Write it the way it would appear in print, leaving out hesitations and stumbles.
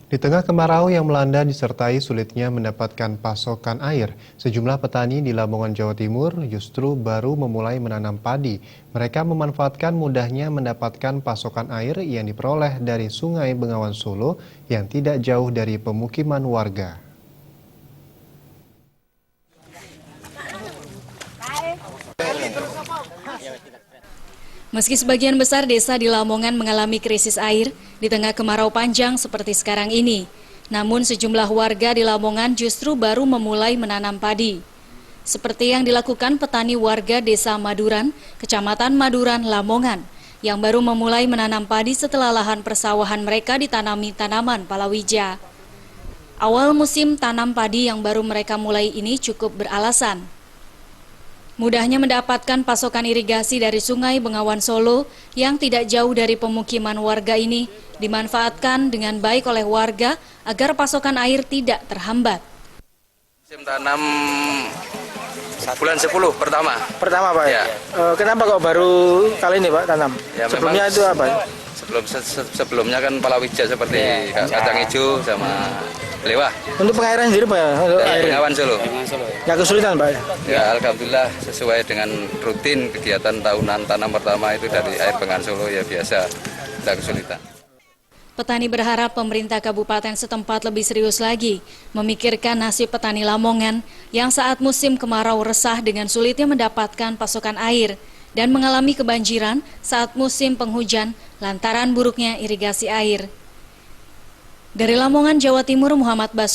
Di tengah kemarau yang melanda disertai sulitnya mendapatkan pasokan air, sejumlah petani di Lamongan, Jawa Timur justru baru memulai menanam padi. Mereka memanfaatkan mudahnya mendapatkan pasokan air yang diperoleh dari Sungai Bengawan Solo yang tidak jauh dari pemukiman warga. Meski sebagian besar desa di Lamongan mengalami krisis air di tengah kemarau panjang seperti sekarang ini, namun sejumlah warga di Lamongan justru baru memulai menanam padi. Seperti yang dilakukan petani warga Desa Maduran, Kecamatan Maduran, Lamongan, yang baru memulai menanam padi setelah lahan persawahan mereka ditanami tanaman palawija. Awal musim tanam padi yang baru mereka mulai ini cukup beralasan. Mudahnya mendapatkan pasokan irigasi dari Sungai Bengawan Solo yang tidak jauh dari pemukiman warga ini dimanfaatkan dengan baik oleh warga agar pasokan air tidak terhambat. Musim tanam bulan 10 pertama. Pertama Pak? Ya. Kenapa kok baru kali ini Pak tanam? Ya, sebelumnya itu apa? Sebelumnya kan palawija seperti kacang hijau sama belewah. Untuk pengairan sendiri Pak ya? Untuk Ya, air? Bengawan Solo. Nggak kesulitan Pak ya? Ya, alhamdulillah sesuai dengan rutin kegiatan tahunan tanam pertama itu dari air Bengawan Solo ya biasa, tidak kesulitan. Petani berharap pemerintah kabupaten setempat lebih serius lagi memikirkan nasib petani Lamongan yang saat musim kemarau resah dengan sulitnya mendapatkan pasokan air dan mengalami kebanjiran saat musim penghujan lantaran buruknya irigasi air. Dari Lamongan, Jawa Timur, Muhammad Bas